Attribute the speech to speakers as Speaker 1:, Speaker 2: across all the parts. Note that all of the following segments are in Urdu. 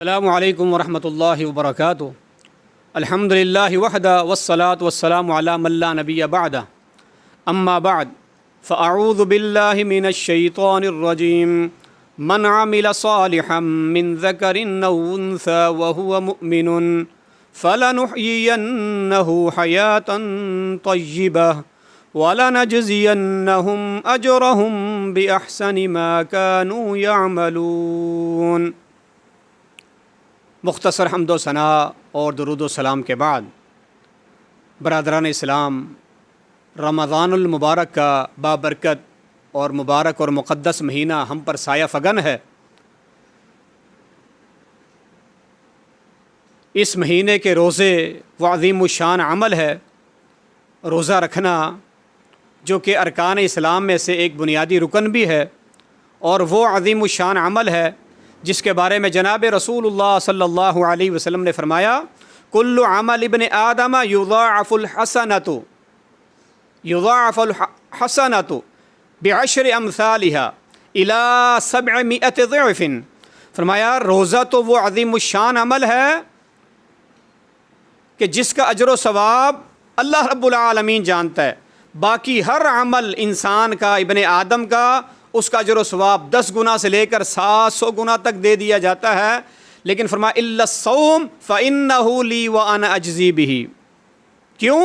Speaker 1: السلام علیکم ورحمۃ اللہ وبرکاتہ۔ الحمد للہ وحدہ والصلاة والسلام علی من لا نبی بعدہ، اما بعد فاعوذ باللہ من الشیطان الرجیم۔ من عمل صالحا من ذکر او انثی وهو مؤمن فلنحیینہ حیاة طیبہ ولنجزینہم اجرہم باحسن ما كانوا یعملون۔ مختصر حمد و ثناء اور درود و سلام کے بعد برادران اسلام، رمضان المبارک کا بابرکت اور مبارک اور مقدس مہینہ ہم پر سایہ فگن ہے۔ اس مہینے کے روزے وہ عظیم الشان عمل ہے۔ روزہ رکھنا جو کہ ارکان اسلام میں سے ایک بنیادی رکن بھی ہے، اور وہ عظیم الشان عمل ہے جس کے بارے میں جناب رسول اللہ صلی اللہ علیہ وسلم نے فرمایا، کل عمل ابن آدم یضاعف الحسنۃ بعشر امثالها الی 700 ضعف۔ فرمایا روزہ تو وہ عظیم الشان عمل ہے کہ جس کا اجر و ثواب اللہ رب العالمین جانتا ہے۔ باقی ہر عمل انسان کا، ابن آدم کا، اس کا اجر و ثواب 10 گنا سے لے کر 700 گنا تک دے دیا جاتا ہے، لیکن فرمایا الا الصوم فإنہ لی وأنا اجزی بہ۔ کیوں؟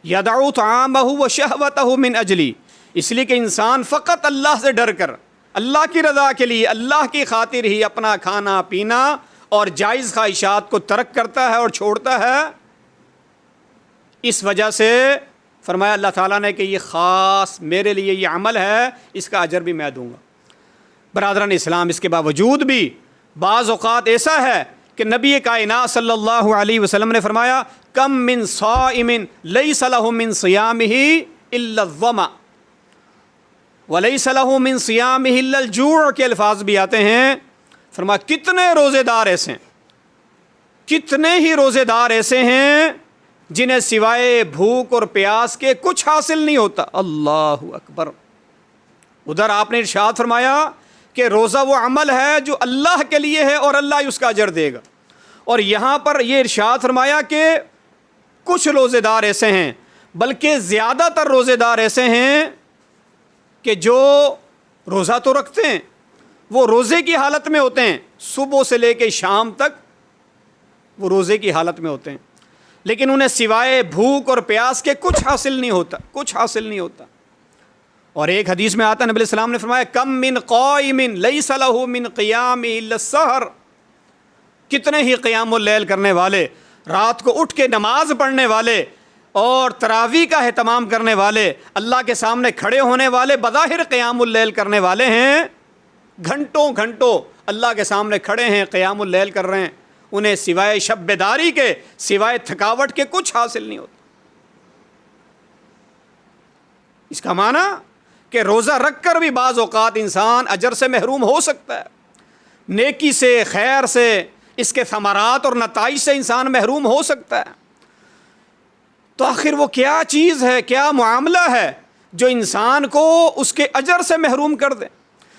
Speaker 1: یدع طعامہ وشہوتہ من اجلی، اس لیے کہ انسان فقط اللہ سے ڈر کر، اللہ کی رضا کے لیے، اللہ کی خاطر ہی اپنا کھانا پینا اور جائز خواہشات کو ترک کرتا ہے اور چھوڑتا ہے۔ اس وجہ سے فرمایا اللہ تعالیٰ نے کہ یہ خاص میرے لیے یہ عمل ہے، اس کا اجر بھی میں دوں گا۔ برادران اسلام، اس کے باوجود بھی بعض اوقات ایسا ہے کہ نبی کائنات صلی اللہ علیہ وسلم نے فرمایا، کم من صائم لیس لہ من صیامہ الا الظمأ ولیس لہ من صیامہ الا الجوع کے الفاظ بھی آتے ہیں۔ فرمایا کتنے روزے دار ایسے ہیں، کتنے ہی روزے دار ایسے ہیں جنہیں سوائے بھوک اور پیاس کے کچھ حاصل نہیں ہوتا۔ اللہ اکبر۔ ادھر آپ نے ارشاد فرمایا کہ روزہ وہ عمل ہے جو اللہ کے لیے ہے اور اللہ اس کا اجر دے گا، اور یہاں پر یہ ارشاد فرمایا کہ کچھ روزے دار ایسے ہیں، بلکہ زیادہ تر روزے دار ایسے ہیں کہ جو روزہ تو رکھتے ہیں، وہ روزے کی حالت میں ہوتے ہیں، صبح سے لے کے شام تک وہ روزے کی حالت میں ہوتے ہیں، لیکن انہیں سوائے بھوک اور پیاس کے کچھ حاصل نہیں ہوتا، کچھ حاصل نہیں ہوتا۔ اور ایک حدیث میں آتا ہے، نبی علیہ السلام نے فرمایا، کم من قائم لیس لہ من قیام الا السحر۔ کتنے ہی قیام اللیل کرنے والے، رات کو اٹھ کے نماز پڑھنے والے اور تراویح کا اہتمام کرنے والے، اللہ کے سامنے کھڑے ہونے والے، بظاہر قیام اللیل کرنے والے ہیں، گھنٹوں گھنٹوں اللہ کے سامنے کھڑے ہیں، قیام اللیل کر رہے ہیں، انہیں سوائے شب بیداری کے، سوائے تھکاوٹ کے کچھ حاصل نہیں ہوتا۔ اس کا معنی کہ روزہ رکھ کر بھی بعض اوقات انسان اجر سے محروم ہو سکتا ہے، نیکی سے، خیر سے، اس کے ثمرات اور نتائج سے انسان محروم ہو سکتا ہے۔ تو آخر وہ کیا چیز ہے، کیا معاملہ ہے جو انسان کو اس کے اجر سے محروم کر دے؟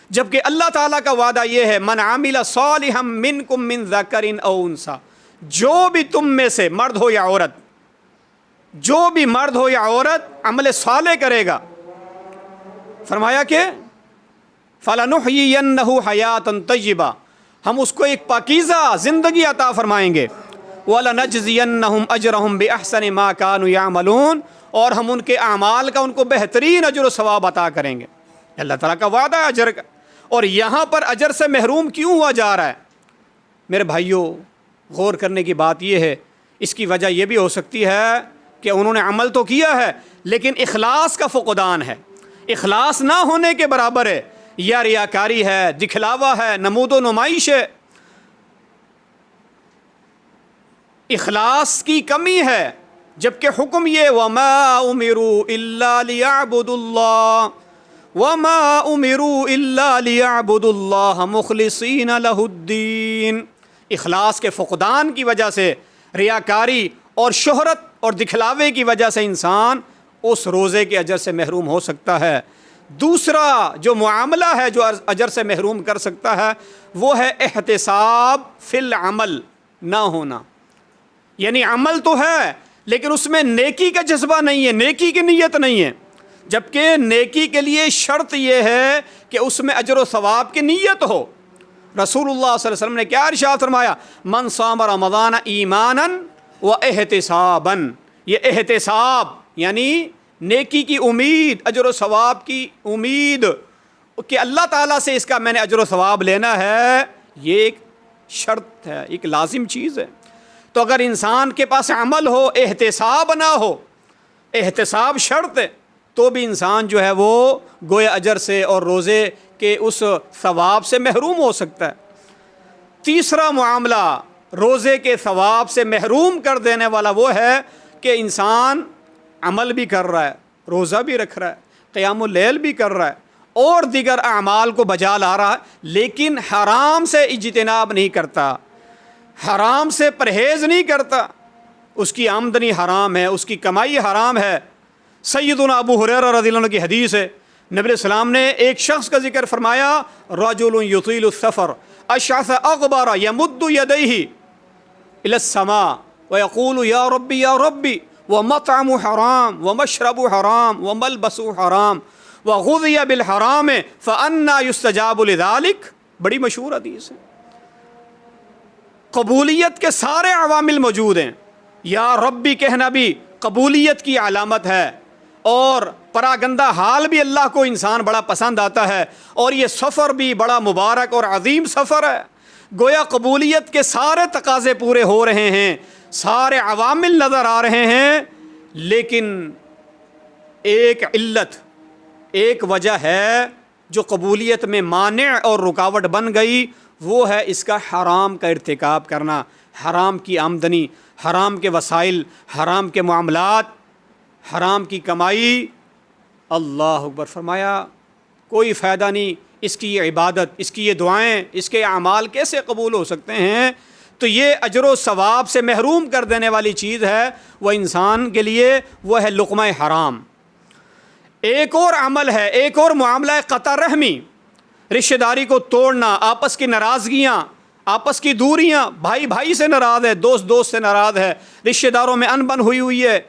Speaker 1: جبکہ اللہ تعالیٰ کا وعدہ یہ ہے، من عمل صالحا منکم من ذکر او انثی، جو بھی تم میں سے مرد ہو یا عورت، جو بھی مرد ہو یا عورت عمل صالح کرے گا، فرمایا کہ فلنحیینہ حیاۃ طیبہ، ہم اس کو ایک پاکیزہ زندگی عطا فرمائیں گے، ولنجزینہم اجرہم باحسن ما كانوا یعملون، اور ہم ان کے اعمال کا ان کو بہترین اجر و ثواب عطا کریں گے۔ اللہ تعالیٰ کا وعدہ ہے اجر کا، اور یہاں پر اجر سے محروم کیوں ہوا جا رہا ہے؟ میرے بھائیوں، غور کرنے کی بات یہ ہے، اس کی وجہ یہ بھی ہو سکتی ہے کہ انہوں نے عمل تو کیا ہے لیکن اخلاص کا فقدان ہے، اخلاص نہ ہونے کے برابر ہے، یا ریاکاری ہے، دکھلاوا ہے، نمود و نمائش ہے، اخلاص کی کمی ہے۔ جبکہ حکم یہ، وَمَا أُمِرُوا إِلَّا لِيَعْبُدُوا اللَّهَ وَمَا أُمِرُوا إِلَّا لِيَعْبُدُوا اللَّهَ مُخْلِصِينَ لَهُ الدِّينَ۔ اخلاص کے فقدان کی وجہ سے، ریاکاری اور شہرت اور دکھلاوے کی وجہ سے انسان اس روزے کے اجر سے محروم ہو سکتا ہے۔ دوسرا جو معاملہ ہے جو اجر سے محروم کر سکتا ہے وہ ہے احتساب فی العمل نہ ہونا، یعنی عمل تو ہے لیکن اس میں نیکی کا جذبہ نہیں ہے، نیکی کی نیت نہیں ہے، جبکہ نیکی کے لیے شرط یہ ہے کہ اس میں اجر و ثواب کی نیت ہو۔ رسول اللہ صلی اللہ علیہ وسلم نے کیا ارشاد فرمایا؟ من صام رمضان ایمانا و احتسابا، یہ احتساب یعنی نیکی کی امید، اجر و ثواب کی امید کہ اللہ تعالیٰ سے اس کا میں نے اجر و ثواب لینا ہے، یہ ایک شرط ہے، ایک لازم چیز ہے۔ تو اگر انسان کے پاس عمل ہو، احتساب نہ ہو، احتساب شرط ہے، تو بھی انسان جو ہے وہ گویا اجر سے اور روزے کے اس ثواب سے محروم ہو سکتا ہے۔ تیسرا معاملہ روزے کے ثواب سے محروم کر دینے والا وہ ہے کہ انسان عمل بھی کر رہا ہے، روزہ بھی رکھ رہا ہے، قیام اللیل بھی کر رہا ہے اور دیگر اعمال کو بجا لا رہا ہے، لیکن حرام سے اجتناب نہیں کرتا، حرام سے پرہیز نہیں کرتا، اس کی آمدنی حرام ہے، اس کی کمائی حرام ہے۔ سیدنا ابو ہریرہ رضی اللہ عنہ کی حدیث ہے، نبی علیہ السلام نے ایک شخص کا ذکر فرمایا، رجل یطیل السفر اشعث اغبر یمد یدیہ الی السماء ویقول یا ربی یا ربی ومطعم حرام ومشرب حرام وملبس حرام وغذی بالحرام فأنا یستجاب لذلک۔ بڑی مشہور حدیث ہے، قبولیت کے سارے عوامل موجود ہیں، یا ربی کہنا بھی قبولیت کی علامت ہے، اور پراگندہ حال بھی اللہ کو انسان بڑا پسند آتا ہے، اور یہ سفر بھی بڑا مبارک اور عظیم سفر ہے۔ گویا قبولیت کے سارے تقاضے پورے ہو رہے ہیں، سارے عوامل نظر آ رہے ہیں، لیکن ایک علت، ایک وجہ ہے جو قبولیت میں مانع اور رکاوٹ بن گئی، وہ ہے اس کا حرام کا ارتکاب کرنا، حرام کی آمدنی، حرام کے وسائل، حرام کے معاملات، حرام کی کمائی۔ اللہ اکبر، فرمایا کوئی فائدہ نہیں، اس کی یہ عبادت، اس کی یہ دعائیں، اس کے اعمال کیسے قبول ہو سکتے ہیں؟ تو یہ اجر و ثواب سے محروم کر دینے والی چیز ہے، وہ انسان کے لیے وہ ہے لقمہ حرام۔ ایک اور عمل ہے، ایک اور معاملہ ہے قطع رحمی، رشتہ داری کو توڑنا، آپس کی ناراضگیاں، آپس کی دوریاں، بھائی بھائی سے ناراض ہے، دوست دوست سے ناراض ہے، رشتہ داروں میں انبن ہوئی ہے،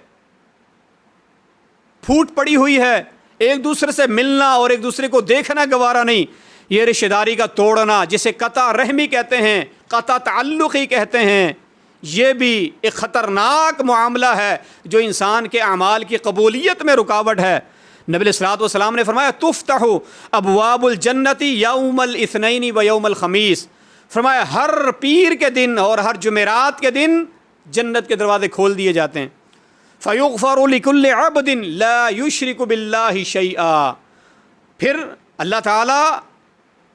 Speaker 1: پھوٹ پڑی ہوئی ہے، ایک دوسرے سے ملنا اور ایک دوسرے کو دیکھنا گوارا نہیں، یہ رشتہ داری کا توڑنا جسے قطع رحمی کہتے ہیں، قطع تعلقی کہتے ہیں، یہ بھی ایک خطرناک معاملہ ہے جو انسان کے اعمال کی قبولیت میں رکاوٹ ہے۔ نبی علیہ الصلوۃ والسلام نے فرمایا تفتح ابواب الجنت یوم الاثنین و یوم الخمیس، فرمایا ہر پیر کے دن اور ہر جمعرات کے دن جنت کے دروازے کھول دیے جاتے ہیں، فیغفر لکل عبد لا یشرک باللہ شیئا، پھر اللہ تعالیٰ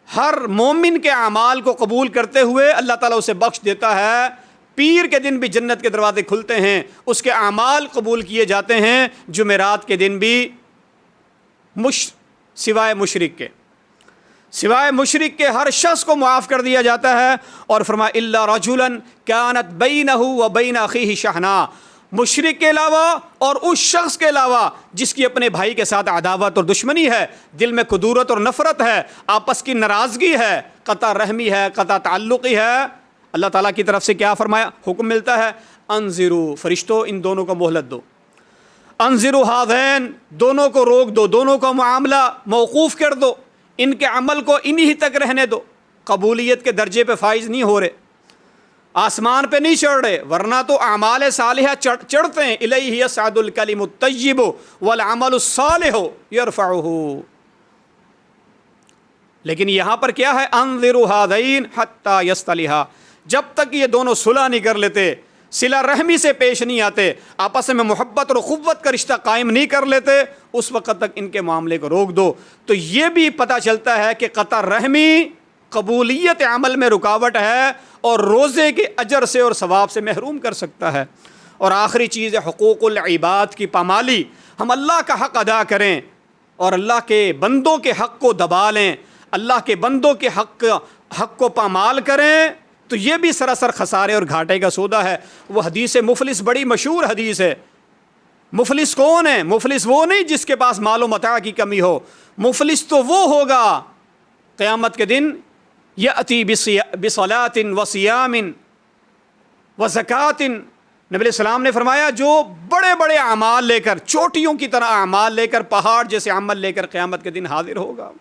Speaker 1: ہر مومن کے اعمال کو قبول کرتے ہوئے اللہ تعالیٰ اسے بخش دیتا ہے۔ پیر کے دن بھی جنت کے دروازے کھلتے ہیں، اس کے اعمال قبول کیے جاتے ہیں، جمعرات کے دن بھی سوائے مشرک کے ہر شخص کو معاف کر دیا جاتا ہے، اور فرمایا الا رجلا كانت بینہ و بین اخیہ شحناء، مشرک کے علاوہ اور اس شخص کے علاوہ جس کی اپنے بھائی کے ساتھ عداوت اور دشمنی ہے، دل میں کدورت اور نفرت ہے، آپس کی ناراضگی ہے، قطع رحمی ہے، قطع تعلقی ہے، اللہ تعالیٰ کی طرف سے کیا فرمایا؟ حکم ملتا ہے انذروا، فرشتوں ان دونوں کو مہلت دو، انذروا ہذین، دونوں کو روک دو، دونوں کا معاملہ موقوف کر دو، ان کے عمل کو انہی تک رہنے دو، قبولیت کے درجے پہ فائز نہیں ہو رہے، آسمان پہ نہیں چڑھ رہے، ورنہ تو اعمال صالحہ چڑھتے ہیں، الیہ یصعد الکلم الطیب والعمل الصالح یرفعہ، لیکن یہاں پر کیا ہے؟ انذروا ہذین حتی یصطلحا، جب تک یہ دونوں صلح نہیں کر لیتے، صلہ رحمی سے پیش نہیں آتے، آپس میں محبت اور اخوت کا رشتہ قائم نہیں کر لیتے، اس وقت تک ان کے معاملے کو روک دو۔ تو یہ بھی پتہ چلتا ہے کہ قطع رحمی قبولیت عمل میں رکاوٹ ہے اور روزے کے اجر سے اور ثواب سے محروم کر سکتا ہے۔ اور آخری چیز ہے حقوق العباد کی پامالی، ہم اللہ کا حق ادا کریں اور اللہ کے بندوں کے حق کو دبا لیں، اللہ کے بندوں کے حق کو پامال کریں، تو یہ بھی سراسر خسارے اور گھاٹے کا سودا ہے۔ وہ حدیث مفلس بڑی مشہور حدیث ہے، مفلس کون ہے؟ مفلس وہ نہیں جس کے پاس مال و متاع کی کمی ہو، مفلس تو وہ ہوگا قیامت کے دن یأتی بصلاۃ وصیام وزکوٰۃ، نبی علیہ السلام نے فرمایا جو بڑے بڑے اعمال لے کر، چوٹیوں کی طرح اعمال لے کر، پہاڑ جیسے عمل لے کر قیامت کے دن حاضر ہوگا،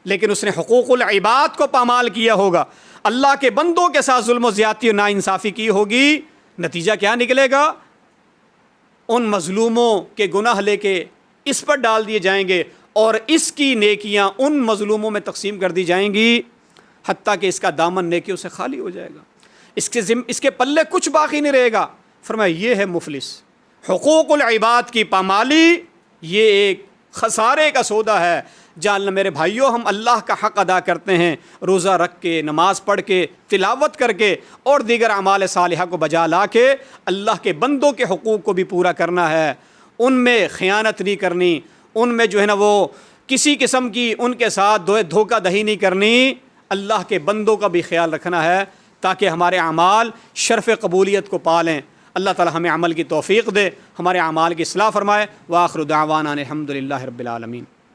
Speaker 1: لیکن اس نے حقوق العباد کو پامال کیا ہوگا، اللہ کے بندوں کے ساتھ ظلم و زیادتی و ناانصافی کی ہوگی۔ نتیجہ کیا نکلے گا؟ ان مظلوموں کے گناہ لے کے اس پر ڈال دیے جائیں گے اور اس کی نیکیاں ان مظلوموں میں تقسیم کر دی جائیں گی، حتیٰ کہ اس کا دامن نیکیوں سے خالی ہو جائے گا، اس کے پلے کچھ باقی نہیں رہے گا۔ فرمایا یہ ہے مفلس، حقوق العباد کی پامالی یہ ایک خسارے کا سودا ہے۔ جاننا میرے بھائیوں، ہم اللہ کا حق ادا کرتے ہیں روزہ رکھ کے، نماز پڑھ کے، تلاوت کر کے اور دیگر اعمال صالحہ کو بجا لا کے اللہ کے بندوں کے حقوق کو بھی پورا کرنا ہے، ان میں خیانت نہیں کرنی، ان میں جو ہے نا وہ کسی قسم کی ان کے ساتھ دھوکہ دہی نہیں کرنی، اللہ کے بندوں کا بھی خیال رکھنا ہے تاکہ ہمارے اعمال شرف قبولیت کو پالیں۔ اللہ تعالی ہمیں عمل کی توفیق دے، ہمارے اعمال کی اصلاح فرمائے۔ وآخر دعوانا الحمد للہ رب العالمین۔